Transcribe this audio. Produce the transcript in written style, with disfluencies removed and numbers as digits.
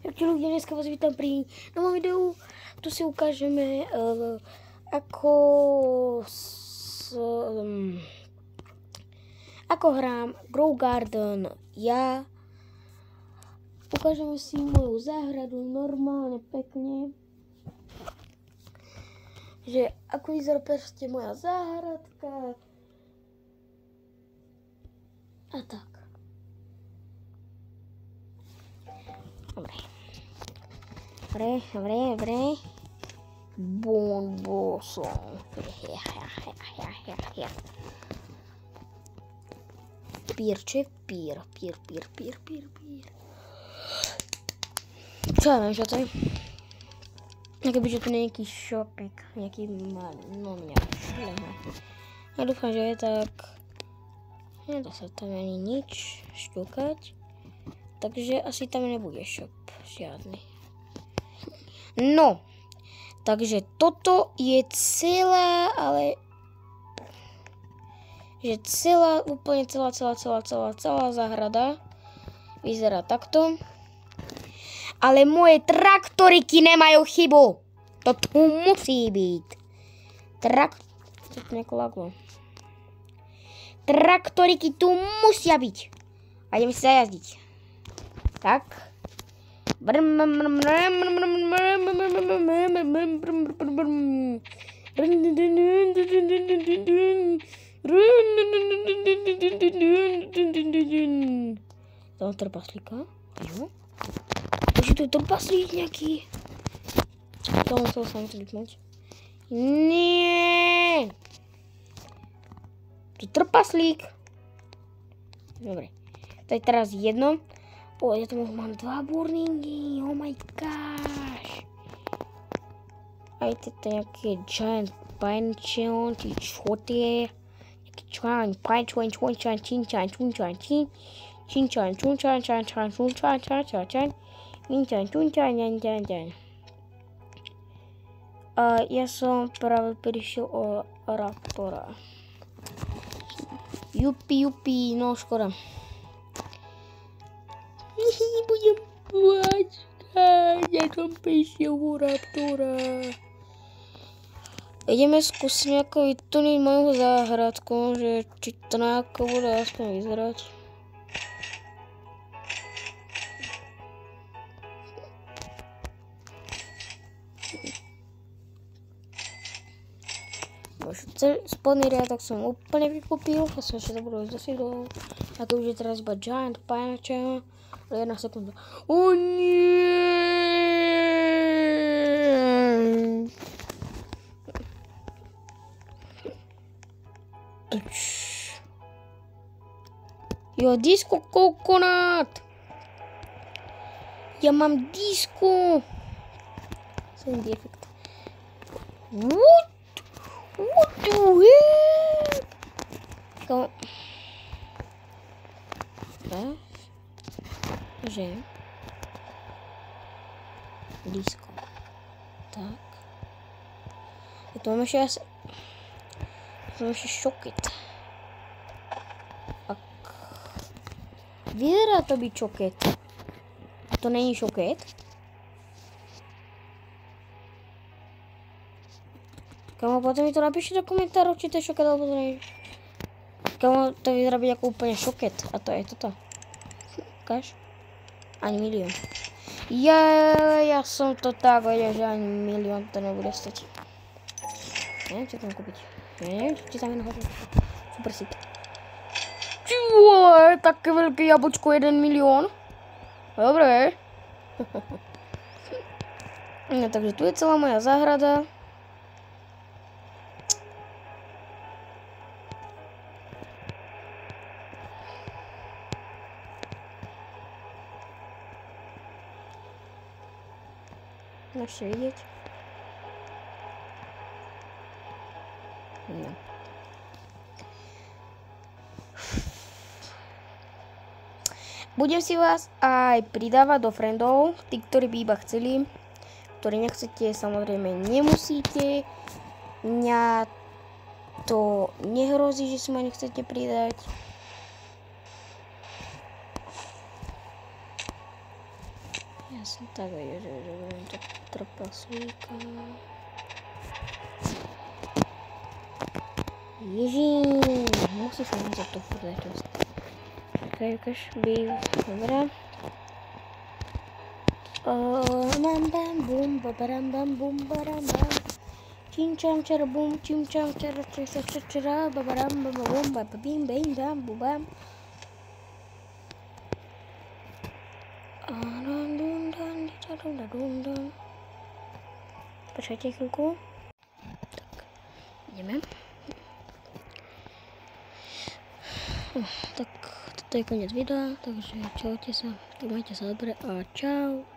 Takže ľudia, dneska vás vítam pri novom videu. Tu si ukážeme, ako hrám Grow Garden ja. Ukážeme si moju záhradu normálne, pekne. Že ako vyzerá proste moja záhradka. A tak. Dobre. Dobre. Bonbosom. Pír. Čo ja viem, čo to je? Kebyže to nejaký šopik, nejaký ja dúfam, že je tak. Nedá sa tam ani nič šťukať. Takže asi tam nebude shop žiadny. No, takže toto je celá, ale že úplne celá záhrada vyzerá takto. Ale moje traktoriky nemajú chybu. To tu musí byť. Traktoriky tu musia byť. A ideme si zajazdiť. Tak. Tam trpaslíka. Jo. Takže tu je trpaslík nejaký. To musel sa mi to vypnúť. Nie. Tu je trpaslík. Dobre. To je teraz jedno. Ja tu mám 2 burningy. Oh my gosh. Aj toto nejaké giant pineapple, či čo to je. Nejaký giant pineapple, ja som práve prišiel o raptora. Jupi, no škoda. Budem pláčať, ja som prišiel o raptora. Ideme skúsiť nejako vytuniť moju záhradku, že či to nejako bude aspoň vyzerať. Spodný riadok som úplne vykúpil, ja som ešte zabudol ísť do sídla. A to už je teraz iba giant pineapple. Ale 1 sekunda. O nie! Jo, disco coconut! Ja mám disco! Som defekt. What the heck? Kom. Že? Disco. Tak. Tu mám ešte šoket. Tak. Vyzerá to byť šoket. To není šoket? Kamo, potom mi to napíšte do komentárov, či to je šoket, alebo to nie je. Kamo, to vyzerá byť ako úplne šoket. A to je toto. Ukáž? Ani milión. Ja som to tak vedel, že ani milión to nebude stať. Neviem, čo tam kúpiť. Neviem, či tam je nahoře. Super sit. Ty vole, také veľké jablčko, 1 milión. Dobre. No, takže tu je celá moja záhrada. Môžete vidieť. No. Budem si vás aj pridávať do friendov, tí, ktorí by iba chceli, ktorí nechcete, samozrejme nemusíte. Mňa to nehrozí, že si ma nechcete pridať. Ja Jasne, tak že budem to trpaslíka. Ježí, musíš len za to furt dať. Okay, ukáž, býv, dobrá. Bam bam bum, babaram bam bum, baram bam. Čim čam čara bum, čim čam čara čara čara, babaram bam bum, bababim bam bam bum bam. Počkajte chvíľku. Tak, ideme. Tak, toto je koniec videa, takže čaute sa, majte sa dobre a čau.